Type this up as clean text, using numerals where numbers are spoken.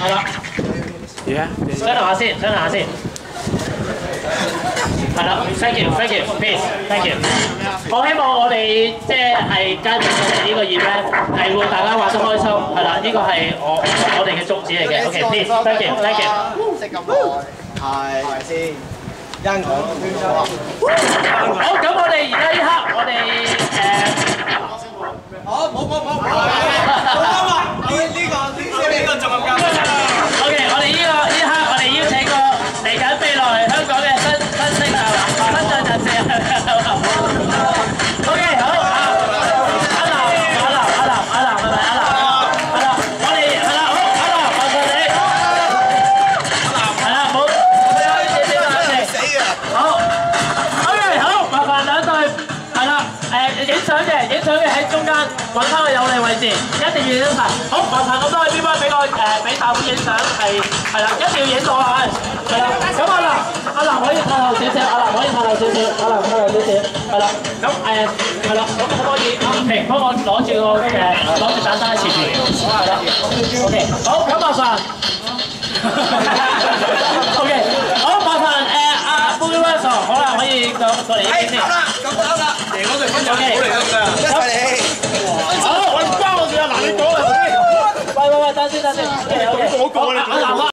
係啦。商量下先，商量下先。係啦 ，thank you，thank you，please，thank you。我希望我哋即係街邊我哋呢個event係會大家玩得開心，係啦，呢個係我哋嘅宗旨嚟嘅。OK，please，thank you，thank you。食咁耐，係先。一陣講好，咁我哋而家呢刻，我哋好，冇，啱啊！呢個仲咁啱。OK， 我哋呢刻，我哋邀請個嚟緊未來香港嘅新星係嘛？新晉人士OK， 好啊，阿南係咪阿南？係啦，我哋係啦，好，阿南，麻煩你。係啦，冇，好 ，OK， 好，麻煩兩隊，係啦，影相嘅喺中間揾翻個有利位置，一定要影得齊。好，麻煩咁多位 B 班俾大會影相，係啦，一定要影到啊！係啦，咁阿南可以退後少少，係啦，係啦，咁係啦，咁可唔可以阿平幫我攞住盞燈喺前面，係啦 ，OK， 好，咁麻煩。OK， 好，麻煩阿 Boogie West， 好啦，可以過嚟呢邊先。好啦，贏嗰隊分咗好嚟㗎，一齊嚟。好，我唔關我事啊，嗱你講啊，喂，等先，OK， 好，阿南。